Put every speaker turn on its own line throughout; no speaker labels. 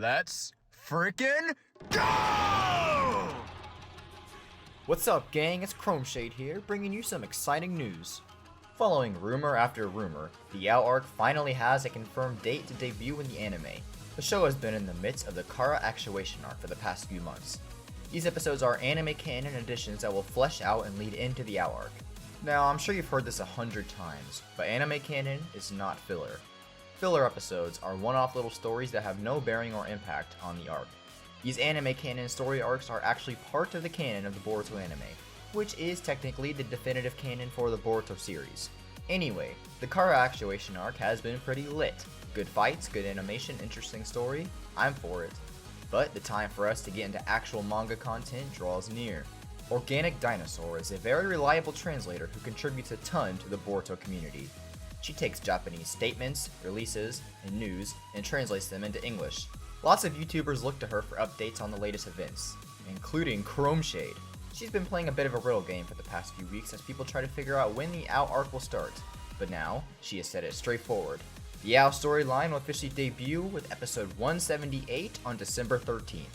Let's freaking go!
What's up, gang? It's Chromeshade here, bringing you some exciting news. Following rumor after rumor, the Out Arc finally has a confirmed date to debut in the anime. The show has been in the midst of the Kara Actuation Arc for the past few months. These episodes are anime canon additions that will flesh out and lead into the Out Arc. Now, I'm sure you've heard this 100 times, but anime canon is not filler. Filler episodes are one-off little stories that have no bearing or impact on the arc. These anime canon story arcs are actually part of the canon of the Boruto anime, which is technically the definitive canon for the Boruto series. Anyway, the Kara Actuation Arc has been pretty lit. Good fights, good animation, interesting story, I'm for it. But the time for us to get into actual manga content draws near. Organic Dinosaur is a very reliable translator who contributes a ton to the Boruto community. She takes Japanese statements, releases, and news and translates them into English. Lots of YouTubers look to her for updates on the latest events, including Chromeshade. She's been playing a bit of a riddle game for the past few weeks as people try to figure out when the Out Arc will start, but now she has said it straightforward. The Out storyline will officially debut with episode 178 on December 13th.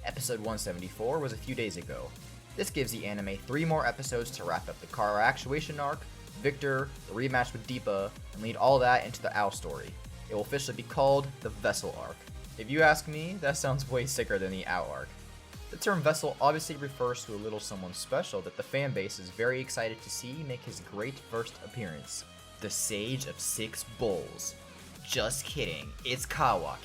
Episode 174 was a few days ago. This gives the anime 3 more episodes to wrap up the Kara Actuation Arc, Victor, the rematch with Deepa, and lead all that into the Ao story. It will officially be called the Vessel Arc. If you ask me, that sounds way sicker than the Ao Arc. The term Vessel obviously refers to a little someone special that the fanbase is very excited to see make his great first appearance. The Sage of Six Bulls. Just kidding, it's Kawaki.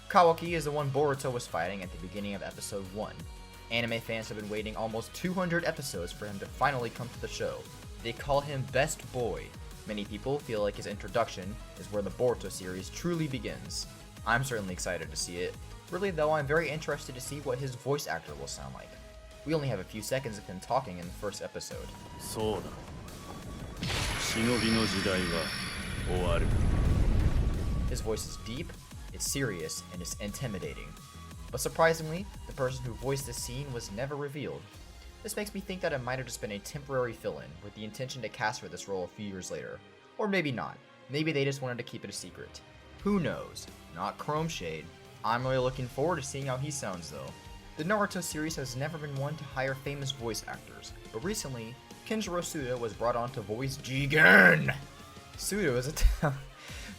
Kawaki is the one Boruto was fighting at the beginning of episode 1. Anime fans have been waiting almost 200 episodes for him to finally come to the show. They call him Best Boy. Many people feel like his introduction is where the Boruto series truly begins. I'm certainly excited to see it. Really though, I'm very interested to see what his voice actor will sound like. We only have a few seconds of him talking in the first episode. His voice is deep, it's serious, and it's intimidating. But surprisingly, the person who voiced this scene was never revealed. This makes me think that it might have just been a temporary fill-in with the intention to cast for this role a few years later. Or maybe not. Maybe they just wanted to keep it a secret. Who knows? Not Chromeshade. I'm really looking forward to seeing how he sounds though. The Naruto series has never been one to hire famous voice actors, but recently, Kenjiro Suda was brought on to voice Jigen!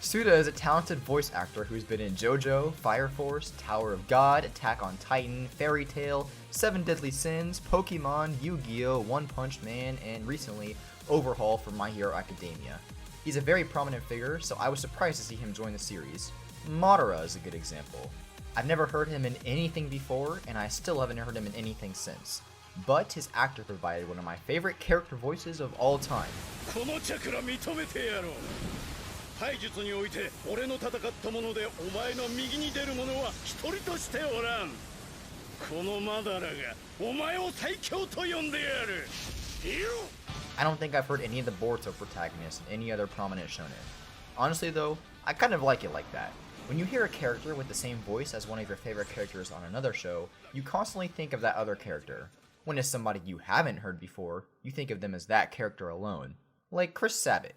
Suda is a talented voice actor who's been in JoJo, Fire Force, Tower of God, Attack on Titan, Fairy Tail, Seven Deadly Sins, Pokemon, Yu-Gi-Oh!, One Punch Man, and recently, Overhaul for My Hero Academia. He's a very prominent figure, so I was surprised to see him join the series. Madara is a good example. I've never heard him in anything before, and I still haven't heard him in anything since. But his actor provided one of my favorite character voices of all time.
体術において俺の戦ったものでお前の右に出る者は一人としておらんこのマダラがお前を最強と呼んでやる
I don't think I've heard any of the Boruto protagonists in any other prominent shonen. Honestly though, I kind of like it like that. When you hear a character with the same voice as one of your favorite characters on another show, you constantly think of that other character. When it's somebody you haven't heard before, you think of them as that character alone. Like Chris Sabat.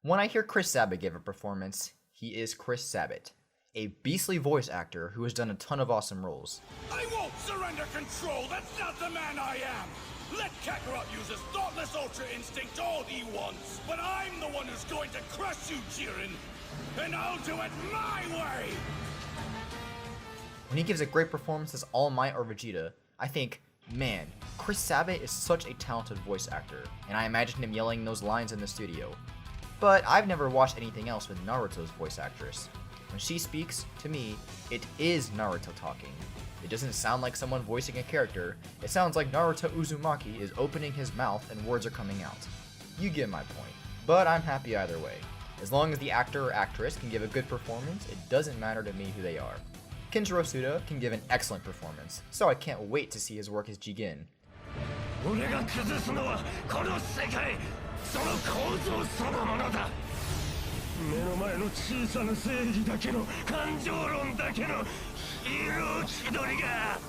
When I hear Chris Sabat give a performance, he is Chris Sabat, a beastly voice actor who has done a ton of awesome roles.
I won't surrender control, that's not the man I am! Let Kakarot use his thoughtless ultra instinct all he wants, but I'm the one who's going to crush you, Jiren! And I'll do it my way!
When he gives a great performance as All Might or Vegeta, I think, man, Chris Sabat is such a talented voice actor, and I imagine him yelling those lines in the studio. But I've never watched anything else with Naruto's voice actress. When she speaks, to me, it is Naruto talking. It doesn't sound like someone voicing a character, it sounds like Naruto Uzumaki is opening his mouth and words are coming out. You get my point, but I'm happy either way. As long as the actor or actress can give a good performance, it doesn't matter to me who they are. Kenjiro Suda can give an excellent performance, so I can't wait to see his work as Jigen.
俺が崩すのはこの世界その構造そのものだ目の前の小さな正義だけの感情論だけのヒーロー気取りが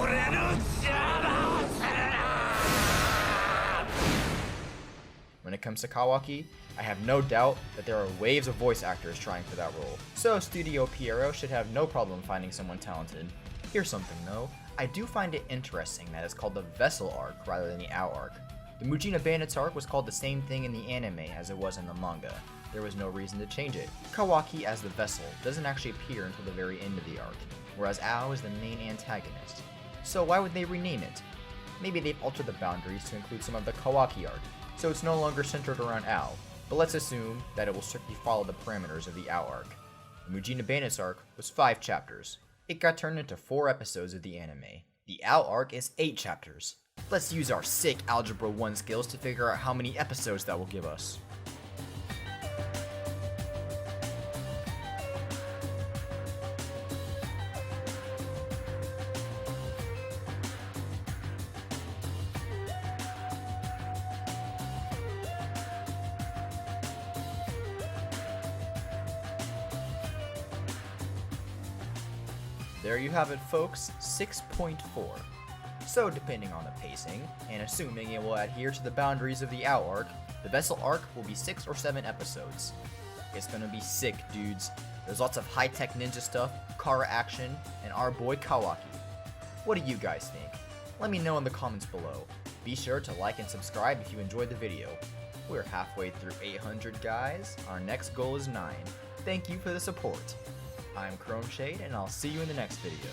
俺の邪魔をするな
When it comes to Kawaki, I have no doubt that there are waves of voice actors trying for that role, so Studio Pierrot should have no problem finding someone talented. Here's something though, I do find it interesting that it's called the Vessel Arc rather than the Ao Arc. The Mujina Bandits arc was called the same thing in the anime as it was in the manga. There was no reason to change it. Kawaki as the vessel doesn't actually appear until the very end of the arc, whereas Ao is the main antagonist. So why would they rename it? Maybe they've altered the boundaries to include some of the Kawaki arc, so it's no longer centered around Ao, but let's assume that it will strictly follow the parameters of the Ao arc. The Mujina Bandits arc was 5 chapters. It got turned into 4 episodes of the anime. The Ao arc is 8 chapters. Let's use our sick Algebra 1 skills to figure out how many episodes that will give us. There you have it, folks, 6.4. So depending on the pacing, and assuming it will adhere to the boundaries of the Ao arc, the Vessel arc will be 6 or 7 episodes. It's gonna be sick, dudes. There's lots of high-tech ninja stuff, Kara action, and our boy Kawaki. What do you guys think? Let me know in the comments below. Be sure to like and subscribe if you enjoyed the video. We're halfway through 800, guys. Our next goal is 9. Thank you for the support. I'm Chrome Shade, and I'll see you in the next video.